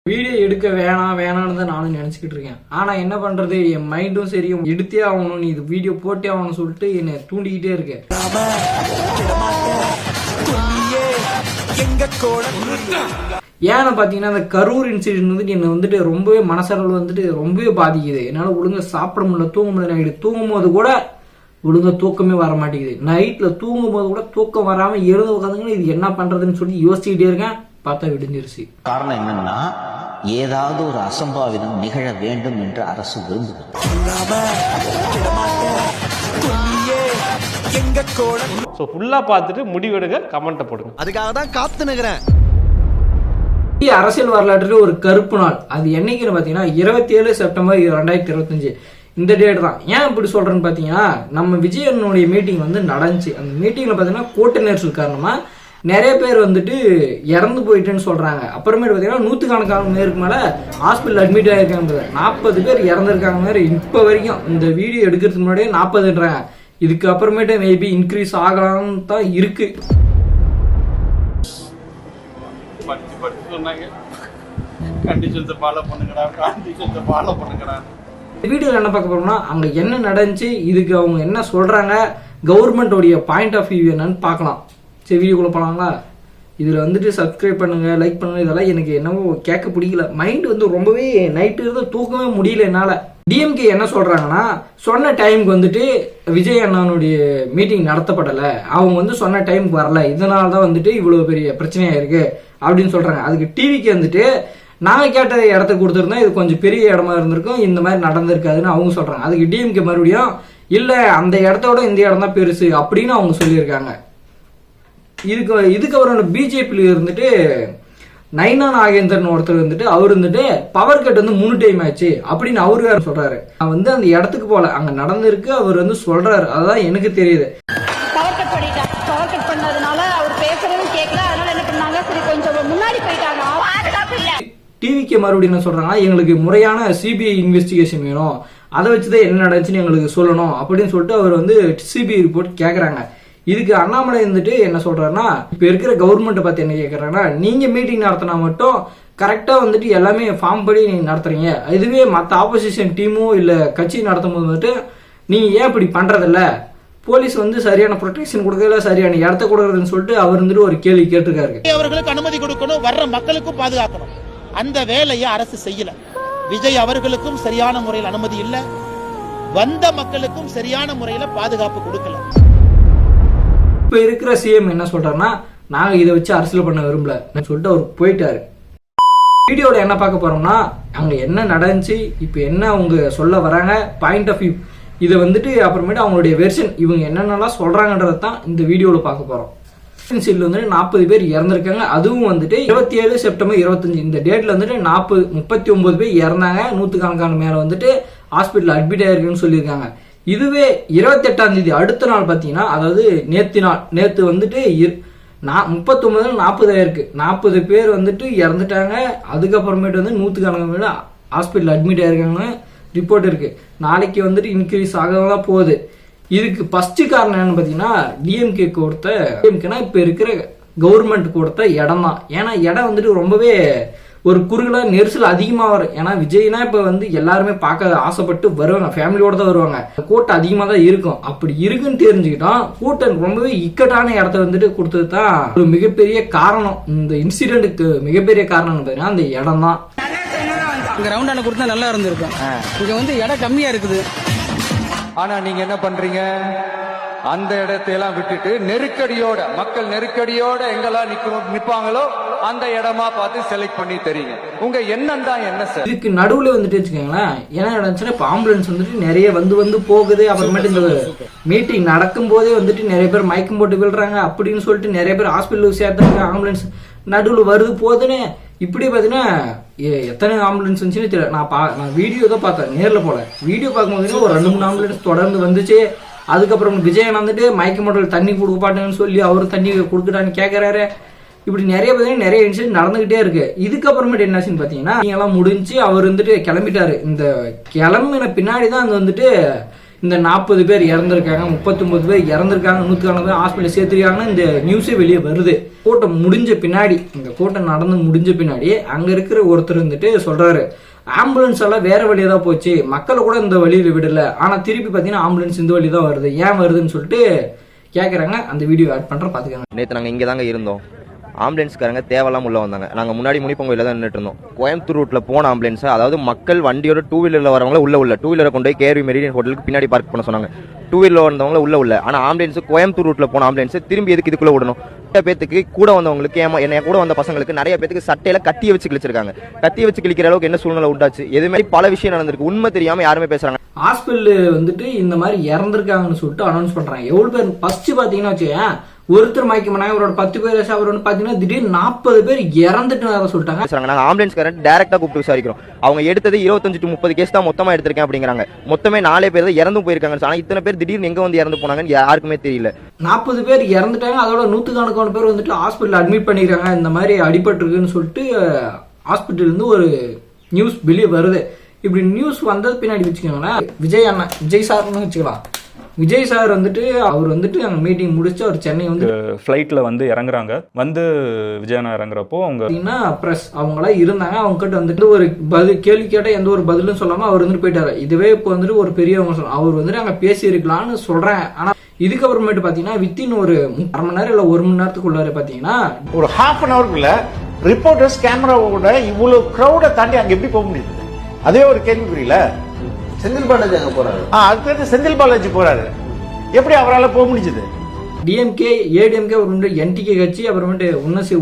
Video எடுக்க வேணாம்னு தான் நானும் நினைச்சுக்கிட்டு இருக்கேன். ஆனா என்ன பண்றது, என் மைண்டும் சரி எடுத்தே ஆகணும், நீ இது வீடியோ போட்டே ஆகணும்னு சொல்லிட்டு என்னை தூண்டிக்கிட்டே இருக்கு. ஏன்னு பாத்தீங்கன்னா அந்த கரூர் இன்சிடென்ட் வந்துட்டு என்னை வந்துட்டு ரொம்பவே மனசளவில் வந்துட்டு ரொம்பவே பாதிக்குது. என்னால ஒழுங்கா சாப்பிட முடியல, தூங்க முடியல. நைட்டு தூங்கும் போது கூட ஒழுங்கா தூக்கமே வர மாட்டேங்குது. நைட்ல தூங்கும் போது கூட தூக்கம் வராம எழுந்து உட்காந்துங்க இது என்ன பண்றதுன்னு சொல்லி யோசிச்சுக்கிட்டே இருக்கேன். பார்த்தா விடிஞ்சிருச்சு. காரணம் என்னன்னா, ஏதாவது ஒரு அசம்பாவிதம் நிகழ வேண்டும் என்று அரசு விரும்புகிறது. ஃபுல்லா பார்த்துட்டு முடிவெடுங்க, கமெண்ட்டை போடுங்க. அதுக்காக தான் காத்து நிக்கிறேன். அரசியல் வரலாற்றில் ஒரு கருப்பு நாள். அது என்னைக்குன்னு பாத்தீங்கன்னா 27 செப்டம்பர் 2025. இந்த டேட் தான். ஏன் இப்படி சொல்றேன்னு பாத்தீங்கன்னா, நம்ம விஜயனுடைய மீட்டிங் வந்து நடந்துச்சு. அந்த மீட்டிங்ல பாத்தீங்கன்னா கூட்ட நெரிசல் காரணமா நிறைய பேர் வந்துட்டு இறந்து போயிட்டேன்னு சொல்றாங்க. அப்புறமேட்டு பாத்தீங்கன்னா 100கணக்கான பேருக்கு மேல ஹாஸ்பிட்டல் அட்மிட் ஆயிருக்காங்க. 40 பேர் இறந்துருக்காங்க. மாதிரி இப்ப வரைக்கும் இந்த வீடியோ எடுக்கிறதுக்கு முன்னாடியே 40ன்றாங்க. இதுக்கு அப்புறமேட்டு மேபி இன்க்ரீஸ் ஆகலாம்னு தான் இருக்கு. வீடியோல என்ன பார்க்க போறோம்னா, அங்க என்ன நடந்துச்சு, இதுக்கு அவங்க என்ன சொல்றாங்க, கவர்மெண்டோடைய பாயிண்ட் ஆஃப் வியூ என்னன்னு பார்க்கலாம். சரி, வீடியோக்குள்ள போலாங்களா? இதுல வந்துட்டு சப்ஸ்கிரைப் பண்ணுங்க, லைக் பண்ணுங்க. இதெல்லாம் எனக்கு என்னவோ கேட்க பிடிக்கல. மைண்ட் வந்து ரொம்பவே நைட்டு இருந்து தூக்கவே முடியல என்னால. டிஎம்கே என்ன சொல்றாங்கன்னா, சொன்ன டைமுக்கு வந்துட்டு விஜய் அண்ணனுடைய மீட்டிங் நடத்தப்படல, அவங்க வந்து சொன்ன டைமுக்கு வரல, இதனாலதான் வந்துட்டு இவ்வளவு பெரிய பிரச்சனையா இருக்கு அப்படின்னு சொல்றாங்க. அதுக்கு டிவிக்கு வந்துட்டு நாங்க கேட்ட இடத்த கொடுத்துருந்தா இது கொஞ்சம் பெரிய இடமா இருந்திருக்கும், இந்த மாதிரி நடந்திருக்காதுன்னு அவங்க சொல்றாங்க. அதுக்கு டிஎம்கே மறுபடியும் இல்ல, அந்த இடத்தோட இந்த இடம் தான் பெருசு அப்படின்னு அவங்க சொல்லியிருக்காங்க. இதுக்கு அவர் பிஜேபியில இருந்துட்டு நைனா நாகேந்திரன் ஒருத்தர் வந்துட்டு அவர் வந்துட்டு பவர் கட் வந்து 3 டைம் ஆச்சு அப்படின்னு அவரு வேற சொல்றாரு. நான் வந்து அந்த இடத்துக்கு போல, அங்க நடந்திருக்கு அவர் வந்து சொல்றாரு. அதான் எனக்கு தெரியுது. பவர் கட் பண்ணதுனால அவர் பேசுறதும் கேட்கல. அதனால என்ன பண்ணாங்க, சரி கொஞ்சம் முன்னாடி போயிட்டாங்க. டிவிக்கு மறுபடியும் என்ன சொல்றாங்கன்னா, எங்களுக்கு முறையான சிபிஐ இன்வெஸ்டிகேஷன் வேணும், அதை வச்சுதான் என்ன நடந்துச்சுன்னு எங்களுக்கு சொல்லணும் அப்படின்னு சொல்லிட்டு அவர் வந்து சிபிஐ ரிப்போர்ட் கேக்குறாங்க. இதுக்கு அண்ணாமலை வந்துட்டு என்ன சொல்றாருன்னா, இப்ப இருக்கிற கவர்மெண்ட் பார்த்து என்ன கேட்கறாங்கன்னா, நீங்க மீட்டிங் நடத்தினா மட்டும் கரெக்டா வந்துட்டு எல்லாமே ஃபார்ம் படி நீங்க நடத்துறீங்க, இதுவே மற்ற ஆப்போசிஷன் டீமோ இல்ல கட்சி நடத்தும் போது வந்துட்டு நீங்க ஏன் இப்படி பண்றதில்ல, போலீஸ் வந்து சரியான ப்ரொடெக்ஷன் கொடுக்கல, சரியான இடத்த கொடுக்கறதுன்னு சொல்லிட்டு அவர் வந்துட்டு ஒரு கேள்வி கேட்டிருக்காரு. அவர்களுக்கு அனுமதி கொடுக்கணும், வர்ற மக்களுக்கும் பாதுகாக்கணும். அந்த வேலையை அரசு செய்யல. விஜய் அவர்களுக்கும் சரியான முறையில் அனுமதி இல்ல, வந்த மக்களுக்கும் சரியான முறையில பாதுகாப்பு கொடுக்கல. இப்ப இருக்கிற சிஎம் என்ன சொல்றாருன்னா, நாங்க இதை வச்சு அரசியல் பண்ண விரும்பல சொல்லிட்டு அவர் போயிட்டாரு. வீடியோல என்ன பார்க்க போறோம்னா, அங்க என்ன நடந்துச்சு, இப்ப என்ன அவங்க சொல்ல வராங்க, பாயிண்ட் ஆஃப் வியூ, இதை வந்துட்டு அப்புறமேட்டு அவங்களுடைய வெர்ஷன் இவங்க என்னென்னலாம் சொல்றாங்கன்றத தான் இந்த வீடியோல பார்க்க போறோம். வந்துட்டு 40 பேர் இறந்திருக்காங்க. அதுவும் வந்துட்டு 27 செப்டம்பர் 25 இந்த டேட்ல வந்துட்டு 39 பேர் இறந்தாங்க. 100கணக்கான மேல வந்துட்டு ஹாஸ்பிட்டல் அட்மிட் ஆயிருக்குன்னு சொல்லியிருக்காங்க. இதுவே 28ஆம் தேதி அடுத்த நாள் பாத்தீங்கன்னா, அதாவது நேத்து வந்துட்டு 39 40 ஆயிருக்கு. 40 பேர் வந்துட்டு இறந்துட்டாங்க. அதுக்கப்புறமேட்டு வந்து 100கணக்கான மேல ஹாஸ்பிட்டல் அட்மிட் ஆயிருக்காங்க ரிப்போர்ட் இருக்கு. நாளைக்கு வந்துட்டு இன்க்ரீஸ் ஆகதான் போகுது. இதுக்கு ஃபர்ஸ்ட் காரணம் என்னன்னு பாத்தீங்கன்னா, டிஎம்கே டிஎம்கேனா இப்ப இருக்கிற கவர்மெண்ட் கொடுத்த இடம் தான். ஏன்னா இடம் வந்துட்டு ரொம்பவே ஒரு குறுகலா நெரிசல் அதிகமா வரும். ஏன்னா விஜய்னா இப்ப வந்து எல்லாருமே பார்க்க ஆசைப்பட்டு வருவாங்க, ஃபேமிலியோட தான் வருவாங்க. கூட்டம் அதிகமா தான் இருக்கும். அப்படி இருக்குன்னு தெரிஞ்சுக்கிட்டோம், கூட்டம் ரொம்பவே இக்கட்டான இடத்த வந்துட்டு கொடுத்தது தான் ஒரு மிகப்பெரிய காரணம். இந்த இன்சிடென்ட்டுக்கு மிகப்பெரிய காரணம் பாத்தீங்கன்னா அந்த இடம் தான். இங்க ரவுண்டான கொடுத்தா நல்லா இருந்திருக்கும். இங்க வந்து இடம் கம்மியா இருக்குது. ஆனா நீங்க என்ன பண்றீங்க, அந்த இடத்தையெல்லாம் விட்டுட்டு நெருக்கடியோட, மக்கள் நெருக்கடியோட எங்கெல்லாம் நிப்பாங்களோ அந்த இடமா பார்த்து செலக்ட் பண்ணி தெரியுங்க. உங்க எண்ணம் தான் என்ன சார்? இதுக்கு நடுவுல வந்துட்டு வச்சுக்கோங்களேன், என்ன நடந்துச்சுன்னா, இப்ப ஆம்புலன்ஸ் வந்துட்டு நிறைய வந்து போகுது. அப்புறமேட்டு இந்த மீட்டிங் நடக்கும் போதே வந்துட்டு நிறைய பேர் மயக்கம் போட்டு விழுறாங்க அப்படின்னு சொல்லிட்டு நிறைய பேர் ஹாஸ்பிட்டலுக்கு சேர்த்தாங்க. ஆம்புலன்ஸ் நடுவில் வருது போதுன்னு இப்படி பாத்தீங்கன்னா எத்தனை ஆம்புலன்ஸ் வந்துச்சுன்னு தெரியல. நான் வீடியோ தான் பார்த்தேன், நேரில் போல. வீடியோ பார்க்கும்போது ஒரு 2-3 ஆம்புலன்ஸ் தொடர்ந்து வந்துச்சு. அதுக்கப்புறம் விஜயன் வந்துட்டு மயக்க மோட்டல் தண்ணி கொடுப்பாட்டுன்னு சொல்லி அவரு தண்ணி கொடுக்குறான்னு கேட்கறாரு. இப்படி நிறைய பார்த்தீங்கன்னா நிறைய இன்சிடென்ட் நடந்துகிட்டே இருக்கு. இதுக்கப்புறமேட்டு என்னாச்சுன்னு பாத்தீங்கன்னா, எல்லாம் முடிஞ்சு அவர் வந்துட்டு கிளம்பிட்டாரு. இந்த கிளம்பின பின்னாடிதான் அங்க வந்துட்டு இந்த 40 பேர் இறந்துருக்காங்க, 39 பேர் இறந்துருக்காங்க, 100 பேர் ஹாஸ்பிட்டல் சேர்த்துருக்காங்கன்னு இந்த நியூஸே வெளியே வருது. கூட்டம் முடிஞ்ச பின்னாடி, இந்த கூட்டம் நடந்து முடிஞ்ச பின்னாடி அங்க இருக்கிற ஒருத்தர் வந்துட்டு சொல்றாரு, ஆம்புலன்ஸ் எல்லாம் வேற வழியா தான் போச்சு, மக்களை கூட இந்த வழியில விடல, ஆனா திருப்பி பாத்தீங்கன்னா ஆம்புலன்ஸ் இந்த வழி தான் வருது, ஏன் வருதுன்னு சொல்லிட்டு கேக்குறாங்க. அந்த வீடியோ ஆட் பண்ற பாத்துக்காங்க. நேற்று நாங்கள் இங்கே தாங்க இருந்தோம். ஆம்புலன்ஸ்காரங்க தேவையில்லாம உள்ள வந்தாங்க. நாங்கள் முன்னாடி முனிப்பங்கோயில தான் நின்றுட்டு இருந்தோம். கோயம்புத்தூர் ரூட்ல போன ஆம்புலன்ஸ், அதாவது மக்கள் வண்டியோட 2 வீலர்ல வரவங்கள உள்ள 2 வீலரை கொண்டு போய் கேஆர்வி மெரிடியன் ஹோட்டலுக்கு பின்னாடி பார்க் பண்ண சொன்னாங்க. 2 வீலர் வந்தவங்கள உள்ள ஆனா ஆம்புலன்ஸ் கோயம்புத்தூர் ரூட்ல போன ஆம்புலன்ஸ் திரும்பி எதுக்கு இதுக்குள்ள விடணும்? நிறைய பேத்துக்கு கூட வந்தவங்களுக்கு, என்ன கூட வந்த பசங்களுக்கு நிறைய பேத்துக்கு சட்டையில கத்திய வச்சு கிழிச்சிருக்காங்க. கத்திய வச்சு கிழிக்கிற அளவுக்கு என்ன சூழ்நிலை உண்டாச்சு? எது மாதிரி பல விஷயம் நடந்திருக்கு. உண்மை தெரியாம யாருமே பேசுறாங்க. ஹாஸ்பிட்டல் வந்துட்டு இந்த மாதிரி இறந்துருக்காங்கன்னு சொல்லிட்டு அனௌன்ஸ் பண்றாங்க. எவ்வளவு பேர் ஃபர்ஸ்ட் பாத்தீங்கன்னா வச்சுக்கேன், ஒருத்தர் மயக்கம் பண்ணாங்க, அவரோட 10 பேர், அவர் வந்து பாத்தீங்கன்னா திடீர்னு 40 பேர் இறந்துட்டு சொல்லிட்டாங்க. நாங்க ஆம்புலன்ஸ்காரன் டைரக்டா கூப்பிட்டு விசாரிக்கிறோம். அவங்க எடுத்தது 25 to 30 கேஸ் தான் மொத்தமா எடுத்திருக்கேன் அப்படிங்கிறாங்க. மொத்தமே 4 பேர் தான் இறந்து போயிருக்காங்க. ஆனா இத்தனை பேர் திடீர்னு எங்க வந்து இறந்து போனாங்கன்னு யாருக்குமே தெரியல. 40 பேர் இறந்துட்டாங்க, அதோட 100கணக்கான பேர் வந்துட்டு ஹாஸ்பிட்டல் அட்மிட் பண்ணிருக்காங்க. இந்த மாதிரி அடிபட்டு இருக்குன்னு சொல்லிட்டு ஹாஸ்பிட்டல் இருந்து ஒரு நியூஸ் வெளியே வருது. இப்படி நியூஸ் வந்தது பின்னாடி வச்சுக்கோங்களேன், விஜய் சார்னு வச்சுக்கலாம். விஜய் சார் வந்துட்டு அவர் வந்துட்டு அங்கே மீட்டிங் முடிச்சு அவர் சென்னை வந்து ஃப்ளைட்டில் வந்து இறங்குறாங்க. வந்து விஜய் அண்ணா இறங்குறப்போ அவங்க ப்ரெஸ் அவங்களாம் இருந்தாங்க. அவங்க கிட்ட வந்துட்டு ஒரு கேள்வி கேட்டால் எந்த ஒரு பதிலும் சொல்லாமல் அவர் வந்துட்டு போயிட்டாரு. இதுவே இப்போ வந்துட்டு ஒரு பெரியவங்க அவர் வந்துட்டு அங்கே பேசியிருக்கலாம்னு சொல்கிறேன். ஆனால் இதுக்கப்புறமேட்டு பார்த்தீங்கன்னா வித்தின் ஒரு 1/2 மணி நேரம் இல்லை 1 மணி நேரத்துக்குள்ளார பார்த்தீங்கன்னா ஒரு ½ அன் ஹவருக்குள்ள ரிப்போர்ட்டர்ஸ் கேமராவோட இவ்வளவு க்ரௌடை தாண்டி அங்கே எப்படி போக முடியுது? அதே ஒரு கேள்விக்குறியில. செந்தில் பாலாஜி அங்க போறாரு. அடுத்தது செந்தில் பாலாஜி போறாரு. எப்படி அவரால் போக முடிஞ்சது? டிஎம்கே, ஏடிஎம்கே, ஒரு என்டிகே கட்சி, அப்புறமேட்டு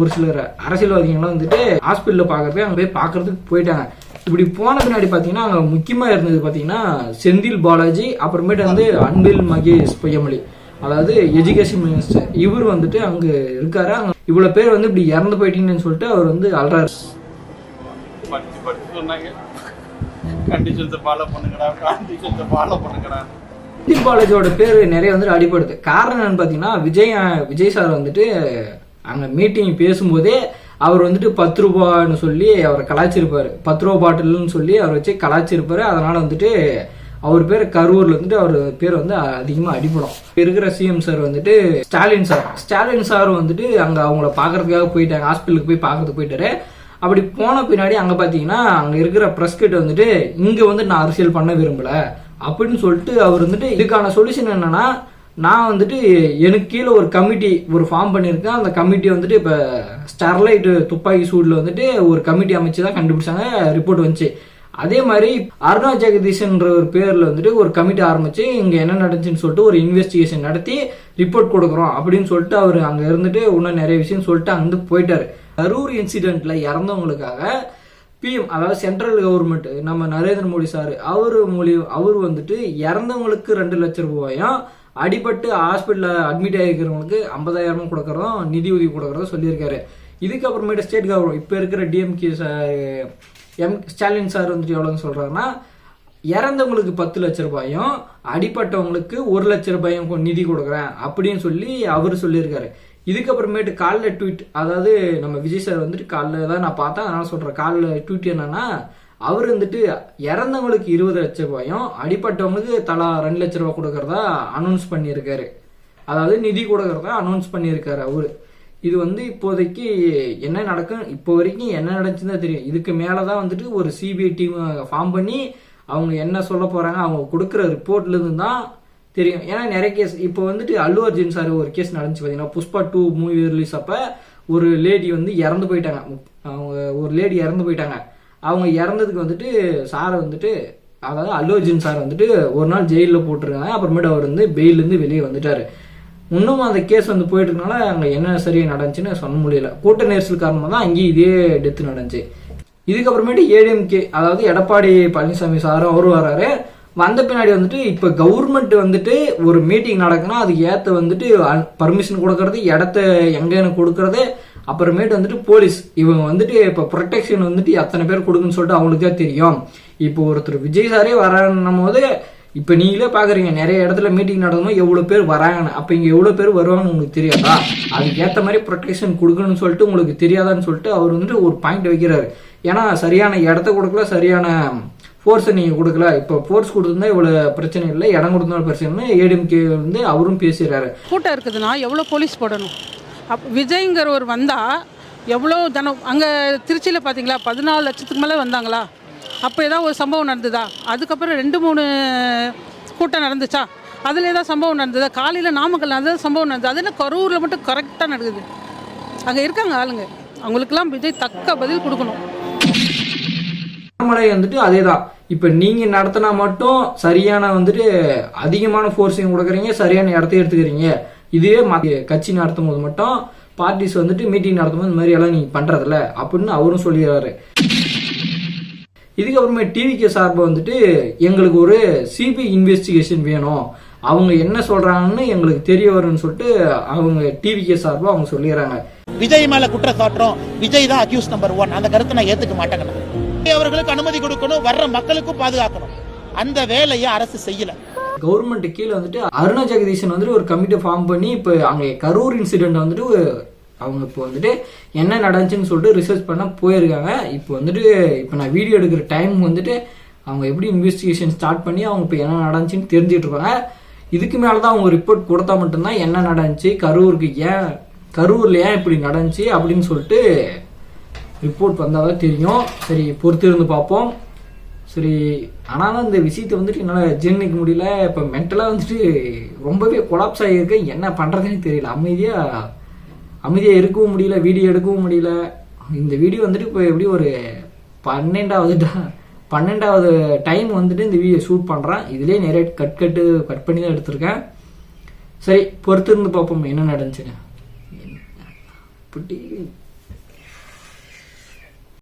ஒரு சிலர் அரசியல்வாதிகள்லாம் வந்துட்டு ஹாஸ்பிட்டலில் பார்க்கறதுக்கு அங்கே போய் பார்க்கறதுக்கு போயிட்டாங்க. இப்படி போன பின்னாடி பார்த்தீங்கன்னா அங்கே முக்கியமாக இருந்தது பார்த்தீங்கன்னா செந்தில் பாலாஜி, அப்புறமேட்டு வந்து அன்பில் மகேஷ் பொய்யாமொழி, அதாவது எஜுகேஷன் மினிஸ்டர். இவர் வந்துட்டு அங்கே இருக்காரு. அங்கே இவ்வளோ பேர் வந்து இப்படி இறந்து போயிட்டீங்கன்னு சொல்லிட்டு அவர் வந்து அல்றாரு. செந்தில் பாலாஜியோட பேர் நிறைய வந்துட்டு அடிபடுது. காரணம் என்னன்னு பார்த்தீங்கன்னா விஜய் சார் வந்துட்டு அங்கே மீட்டிங் பேசும்போதே அவர் வந்துட்டு 10 ரூபான்னு சொல்லி அவரை கலாய்ச்சிருப்பாரு. 10 ரூபா பாட்டில்னு சொல்லி அவரை வச்சு கலாய்ச்சிருப்பாரு. அதனால வந்துட்டு அவர் பேர் கரூர்ல வந்துட்டு அவர் பேர் வந்து அதிகமாக அடிபடும். இருக்கிற சிஎம் சார் வந்துட்டு ஸ்டாலின் சார் வந்துட்டு அங்கே அவங்கள பார்க்கறதுக்காக போயிட்டாங்க, ஹாஸ்பிட்டலுக்கு போய் பார்க்கறதுக்கு போயிட்டாரு. அப்படி போன பின்னாடி அங்கே பார்த்தீங்கன்னா அங்கே இருக்கிற ப்ரெஸ் கிட்ட வந்துட்டு இங்கே வந்து நான் அரசியல் பண்ண விரும்பல அப்படின்னு சொல்லிட்டு அவர் வந்துட்டு இதுக்கான சொல்யூஷன் என்னன்னா, நான் வந்துட்டு எனக்கு கீழே ஒரு கமிட்டி ஃபார்ம் பண்ணியிருக்கேன். அந்த கமிட்டி வந்துட்டு இப்போ ஸ்டெர்லைட் துப்பாக்கி சூடில் வந்துட்டு ஒரு கமிட்டி அமைச்சு தான் கண்டுபிடிச்சாங்க, ரிப்போர்ட் வந்துச்சு. அதே மாதிரி அருணா ஜெகதீஷன்ற ஒரு பேரில் வந்துட்டு ஒரு கமிட்டி ஆரம்பிச்சு இங்கே என்ன நடந்துச்சுன்னு சொல்லிட்டு ஒரு இன்வெஸ்டிகேஷன் நடத்தி ரிப்போர்ட் கொடுக்குறோம் அப்படின்னு சொல்லிட்டு அவர் அங்கே இருந்துட்டு இன்னும் நிறைய விஷயம் சொல்லிட்டு அங்கே போயிட்டாரு. கரூர் இன்சிடென்ட்ல இறந்தவங்களுக்காக பிஎம், அதாவது சென்ட்ரல் கவர்மெண்ட், நம்ம நரேந்திர மோடி சார் அவர் வந்துட்டு இறந்தவங்களுக்கு 2 லட்சம் ரூபாயும், அடிபட்டு ஹாஸ்பிட்டலில் அட்மிட் ஆகிருக்கிறவங்களுக்கு 50,000 கொடுக்கறதும் நிதி உதவி கொடுக்கறதும் சொல்லியிருக்காரு. இதுக்கப்புறமேட்டு ஸ்டேட் கவர்மெண்ட் இப்போ இருக்கிற டிஎம்கே ஸ்டாலின் சார் வந்துட்டு எவ்வளோன்னு சொல்றாருன்னா, இறந்தவங்களுக்கு 10 லட்சம் ரூபாயும், அடிப்பட்டவங்களுக்கு 1 லட்சம் ரூபாயும் நிதி கொடுக்குறேன் அப்படின்னு சொல்லி அவர் சொல்லியிருக்காரு. இதுக்கப்புறமேட்டு காலைல ட்வீட், அதாவது நம்ம விஜய் சார் வந்துட்டு காலைல தான் நான் பார்த்தேன், அதனால சொல்றேன். காலைல ட்வீட் என்னன்னா, அவர் வந்துட்டு இறந்தவங்களுக்கு 20 லட்சம் ரூபாயும், அடிப்பட்டவங்களுக்கு தலா 2 லட்சம் ரூபாய் கொடுக்கறதா அனௌன்ஸ் பண்ணியிருக்காரு. அதாவது நிதி கொடுக்கறதா அனௌன்ஸ் பண்ணியிருக்காரு அவரு. இது வந்து இப்போதைக்கு என்ன நடக்கும், இப்போ வரைக்கும் என்ன நடந்துச்சுன்னு தான் தெரியும். இதுக்கு மேலதான் வந்துட்டு ஒரு சிபிஐ டீம் ஃபார்ம் பண்ணி அவங்க என்ன சொல்ல போறாங்க, அவங்க கொடுக்குற ரிப்போர்ட்ல இருந்து தான் தெரியும். ஏன்னா நிறைய கேஸ் இப்போ வந்துட்டு அல்லு அர்ஜுன் சார் ஒரு கேஸ் நடந்துச்சு பார்த்தீங்கன்னா, புஷ்பா 2 மூவி ரிலீஸ் அப்ப ஒரு லேடி வந்து இறந்து போயிட்டாங்க. அவங்க இறந்ததுக்கு வந்துட்டு சாரை வந்துட்டு, அதாவது அல்லு அர்ஜுன் சார் வந்துட்டு ஒரு நாள் ஜெயிலில் போட்டிருக்காங்க. அப்புறமேட்டு அவர் வந்து பெயிலேருந்து வெளியே வந்துட்டாரு. இன்னும் அந்த கேஸ் வந்து போயிட்டு இருக்கனால அங்கே என்ன சரியாக நடந்துச்சுன்னு சொல்ல முடியல. கூட்ட நெரிசல் காரணமாக தான் அங்கேயும் இதே டெத்து நடந்துச்சு. இதுக்கப்புறமேட்டு ஏடிஎம்கே, அதாவது எடப்பாடி பழனிசாமி சாரும் அவரும் வர்றாரு. வந்த பின்னாடி வந்துட்டு இப்போ கவர்மெண்ட் வந்துட்டு ஒரு மீட்டிங் நடக்குன்னா அதுக்கு ஏற்ற வந்துட்டு பர்மிஷன் கொடுக்கறது, இடத்த எங்கன்னு கொடுக்கறது, அப்புறமேட்டு வந்துட்டு போலீஸ் இவங்க வந்துட்டு இப்போ ப்ரொடெக்ஷன் வந்துட்டு எத்தனை பேர் கொடுக்குன்னு சொல்லிட்டு அவங்களுக்கே தெரியும். இப்போ ஒருத்தர் விஜய் சாரே வரான்னும் போது இப்போ நீங்களே பாக்குறீங்க நிறைய இடத்துல மீட்டிங் நடக்கணும், எவ்வளவு பேர் வராங்கன்னு. அப்ப இங்க எவ்வளவு பேர் வருவாங்கன்னு உங்களுக்கு தெரியாதா? அதுக்கு ஏற்ற மாதிரி ப்ரொடெக்ஷன் கொடுக்கணும்னு சொல்லிட்டு உங்களுக்கு தெரியாதான்னு சொல்லிட்டு அவர் வந்துட்டு ஒரு பாயிண்ட் வைக்கிறாரு. ஏன்னா சரியான இடத்த கொடுக்கல, சரியான ஃபோர்ஸை நீங்கள் கொடுக்கல, இப்போ ஃபோர்ஸ் கொடுத்துருந்தா இவ்வளோ பிரச்சனை இல்லை, இடம் கொடுத்தா பிரச்சனை, ஏடிஎம்கே வந்து அவரும் பேசுகிறாரு. கூட்டம் இருக்குதுன்னா எவ்வளோ போலீஸ் போடணும்? விஜய்ங்கிறவர் வந்தால் எவ்வளோ ஜனம் அங்கே திருச்சியில் பார்த்தீங்களா 14 லட்சத்துக்கு மேலே வந்தாங்களா? அப்போ ஏதாவது ஒரு சம்பவம் நடந்ததா? அதுக்கப்புறம் 2-3 கூட்டம் நடந்துச்சா? அதில் ஏதாவது சம்பவம் நடந்ததா? காலையில் நாமக்கல் அதாவது சம்பவம் நடந்தது. அதில் கரூரில் மட்டும் கரெக்டாக நடக்குது. அங்கே இருக்காங்க ஆளுங்க, அவங்களுக்கெல்லாம் விஜய் தக்க பதில் கொடுக்கணும். அண்ணாமலை வந்துட்டு அதே தான், இப்போ நீங்கள் நடத்தினா மட்டும் சரியான வந்துட்டு அதிகமான ஃபோர்ஸையும் கொடுக்குறீங்க, சரியான இடத்தையும் எடுத்துக்கிறீங்க. இதுவே கட்சி நடத்தும் போது மட்டும் பார்ட்டிஸ் வந்துட்டு மீட்டிங் நடத்தும் போது இந்த மாதிரி எல்லாம் நீங்கள் பண்ணுறதில்ல அப்படின்னு அவரும் சொல்லிடுறாரு. இதுக்கப்புறமே டிவிகே சார்பை வந்துட்டு எங்களுக்கு ஒரு சிபிஐ இன்வெஸ்டிகேஷன் வேணும், அவங்க என்ன சொல்றாங்கன்னு எங்களுக்கு தெரிய வரும்னு சொல்லிட்டு அவங்க டிவிகே சார்பா அவங்க சொல்லிடுறாங்க. விஜய் மேல குற்றம் சாட்டுறோம், விஜய் தான் அக்யூஸ் நம்பர் 1. அந்த கருத்தை நான் ஏத்துக்க மாட்டேங்க. அவர்களுக்கு அனுமதி கொடுக்கணும், வர்ற மக்களுக்கும் பாதுகாக்கணும். அந்த வேலையை அரசு செய்யல. கவர்மெண்ட் கீழே வந்துட்டு அருணா ஜெகதீசன் வந்துட்டு ஒரு கமிட்டி ஃபார்ம் பண்ணி இப்போ அங்கே கரூர் இன்சிடென்ட் வந்துட்டு அவங்க இப்போ வந்துட்டு என்ன நடந்துச்சுன்னு சொல்லிட்டு ரிசர்ச் பண்ண போயிருக்காங்க. இப்போ வந்துட்டு இப்போ நான் வீடியோ எடுக்கிற டைம் வந்துட்டு அவங்க எப்படி இன்வெஸ்டிகேஷன் ஸ்டார்ட் பண்ணி அவங்க இப்போ என்ன நடந்துச்சுன்னு தெரிஞ்சுட்டு இருப்பாங்க. இதுக்கு மேலே தான் அவங்க ரிப்போர்ட் கொடுத்தா மட்டும்தான் என்ன நடந்துச்சு, கரூரில் ஏன் இப்படி நடந்துச்சு அப்படின்னு சொல்லிட்டு ரிப்போர்ட் வந்தால் தான் தெரியும். சரி, பொறுத்து இருந்து பார்ப்போம். சரி, ஆனாலும் இந்த விஷயத்தை வந்துட்டு என்னால் ஜீர்ணிக்க முடியல. இப்போ மென்டலாக வந்துட்டு ரொம்பவே கொலாப்ஸ் ஆகியிருக்கு. என்ன பண்ணுறதுன்னு தெரியல. அமைதியாக இருக்கவும் முடியல, வீடியோ எடுக்கவும் முடியல. இந்த வீடியோ வந்துட்டு இப்போ எப்படி ஒரு 12வது டைம் வந்துட்டு இந்த வீடியோ ஷூட் பண்ணுறேன். இதுலேயே நிறைய கட் பண்ணி தான் எடுத்திருக்கேன். சரி, பொறுத்து இருந்து பார்ப்போம் என்ன நடந்துச்சுன்னு.